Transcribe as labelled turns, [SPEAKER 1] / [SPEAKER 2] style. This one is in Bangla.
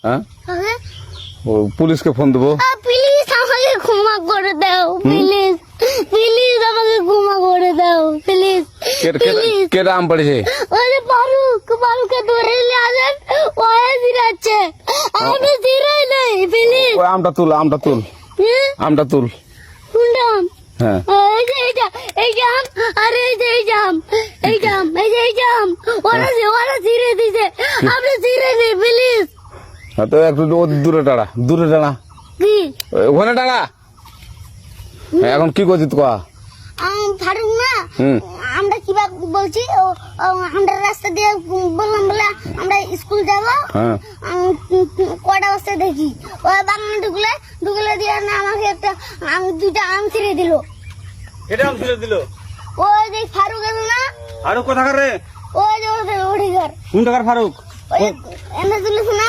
[SPEAKER 1] হ্যাঁ
[SPEAKER 2] হ্যাঁ
[SPEAKER 1] ও পুলিশকে ফোন দেবো।
[SPEAKER 2] প্লিজ আমাকে ক্ষমা করে দাও, প্লিজ প্লিজ আমাকে ক্ষমা করে দাও, প্লিজ প্লিজ।
[SPEAKER 1] কেটা আম পড়েছে?
[SPEAKER 2] ওই যে ফারুককে ধরে নিয়ে আসেন, ওই জিরাচ্ছে, আমি জিরাই নাই, প্লিজ।
[SPEAKER 1] ওই আমটা তুল আমটা তুল
[SPEAKER 2] কোনটা আম?
[SPEAKER 1] হ্যাঁ
[SPEAKER 2] এই যে এই জাম, আরে এই যে এই জাম, এই জাম, ওরা জিরে দিছে, আপনি জিরে নেই, প্লিজ।
[SPEAKER 1] হ্যাঁ, তো একটু দূরে টাড়া
[SPEAKER 2] কি
[SPEAKER 1] ওখানে টাড়া। হ্যাঁ, এখন কি করছিস কয়া?
[SPEAKER 2] ফারুক না,
[SPEAKER 1] হুম।
[SPEAKER 2] আমরা কিভাবে বলছি, আমরা রাস্তা দিয়ে বললাম বলে আমরা স্কুল যাবো,
[SPEAKER 1] হ্যাঁ
[SPEAKER 2] কটা বস্তা দেখি ওই বাগানে ঢুকলে দিয়ে না আমাকে একটা দুটা আম ছিঁড়ে দিল।
[SPEAKER 3] এটা আম ছিঁড়ে দিল?
[SPEAKER 2] ওই যে ফারুক এলো না,
[SPEAKER 3] ফারুক কোথাকার রে?
[SPEAKER 2] ওই যে ওঠে ঘর,
[SPEAKER 3] কোন টাকার ফারুক?
[SPEAKER 2] ওই এনে তুলিস না।